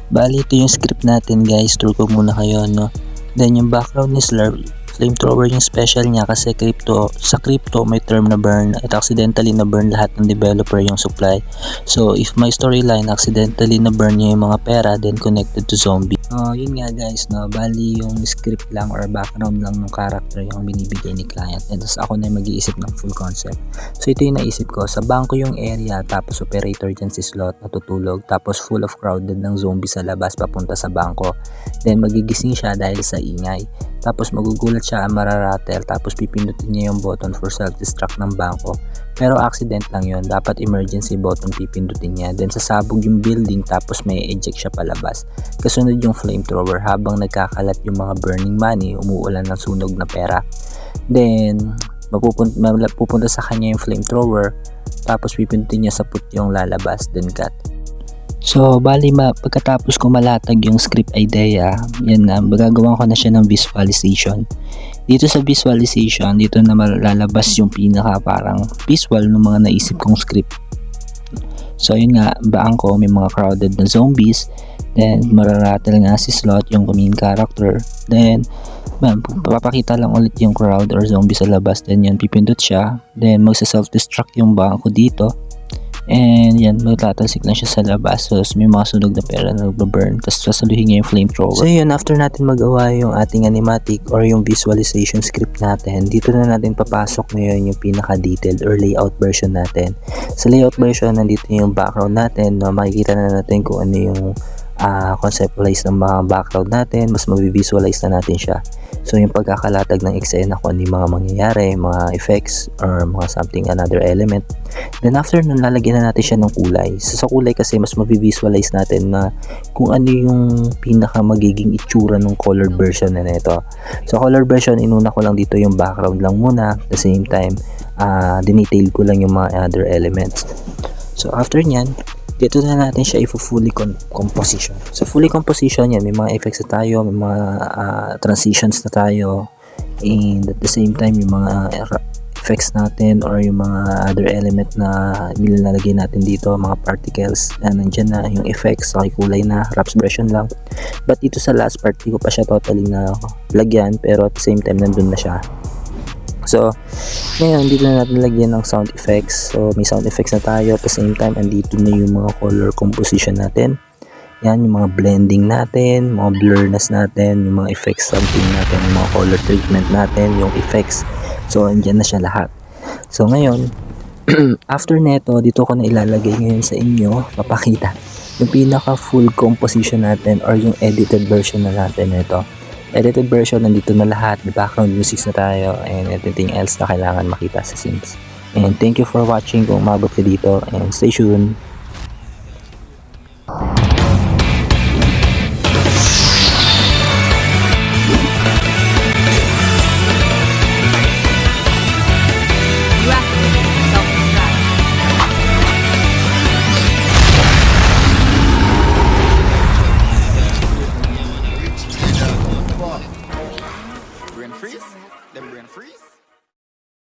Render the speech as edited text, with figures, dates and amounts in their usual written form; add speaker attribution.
Speaker 1: Bali ito yung script natin guys, tour ko muna kayo no. Then yung background ni Slurp, flamethrower yung special niya kasi sa crypto may term na burn at accidentally na burn lahat ng developer yung supply. So if my storyline accidentally na burn niya yung mga pera then connected to zombie. Yun nga guys no, bali yung script lang or background lang ng character yung binibigay ni client and tapos ako na mag-iisip ng full concept. So ito yung naisip ko, sa bangko yung area tapos operator dyan si slot natutulog tapos full of crowded ng zombie sa labas papunta sa bangko. Then magigising siya dahil sa ingay. Tapos magugulat siya, mararatel, tapos pipindutin niya yung button for self-destruct ng bangko. Pero accident lang yon, dapat emergency button pipindutin niya. Then sasabog yung building tapos may eject siya palabas. Kasunod yung flamethrower habang nagkakalat yung mga burning money, umuulan ng sunog na pera. Then pupunta sa kanya yung flamethrower tapos pipindutin niya sa put yung lalabas, then cut. So, bali pagkatapos ko malatag yung script idea, yan na, magagawa ko na siya ng visualization. Dito sa visualization, dito na malalabas yung pinaka parang visual ng mga naisip kong script. So, yun nga, bangko, may mga crowded na zombies, then mararatel nga si Slot, yung main character, then papakita lang ulit yung crowd or zombie sa labas, then yun, pipindot siya, then magsa-self-destruct yung bangko dito. And yan, magtatalsik lang siya sa labas. So may mga sunog na pera na nagbaburn. Tapos sasaluhin niya yung flamethrower. So yun, after natin magawa yung ating animatic or yung visualization script natin, dito na natin papasok ngayon yung pinaka-detailed or layout version natin. Sa layout version, nandito yung background natin. No? Makikita na natin kung ano yung conceptualize ng mga background natin. Mas mabivisualize na natin siya. So yung pagkakalatag ng eksena kung ano yung mga mangyayari, mga effects or mga something another element. Then after nun, lalagyan na natin siya ng kulay. So sa kulay kasi mas mabivisualize natin na kung ano yung pinaka magiging itsura ng colored version na nito. So colored version, inuna ko lang dito yung background lang muna. At the same time, dinetail ko lang yung mga other elements. So after nyan, dito na natin siya fully composition. So fully composition yan, may mga effects na tayo, may mga transitions na tayo, and at the same time yung mga effects natin or yung mga other element na nilalagay natin dito, mga particles, nandyan na yung effects, kulay na, wraps version lang. But dito sa last part, di ko pa siya totally na lagyan, pero at the same time nandun na siya. So, ngayon, dito na natin lagyan ng sound effects. So, may sound effects na tayo. At the same time, andito na yung mga color composition natin. Yan, yung mga blending natin, mga blurriness natin, yung mga effects something natin, yung mga color treatment natin, yung effects. So, andyan na siya lahat. So, ngayon, after neto, dito ko na ilalagay ngayon sa inyo, papakita yung pinaka full composition natin or yung edited version na natin nito. Edited version, nandito na lahat, background music na tayo, and anything else na kailangan makita sa scenes. And thank you for watching kung umabot ka dito, and stay tuned.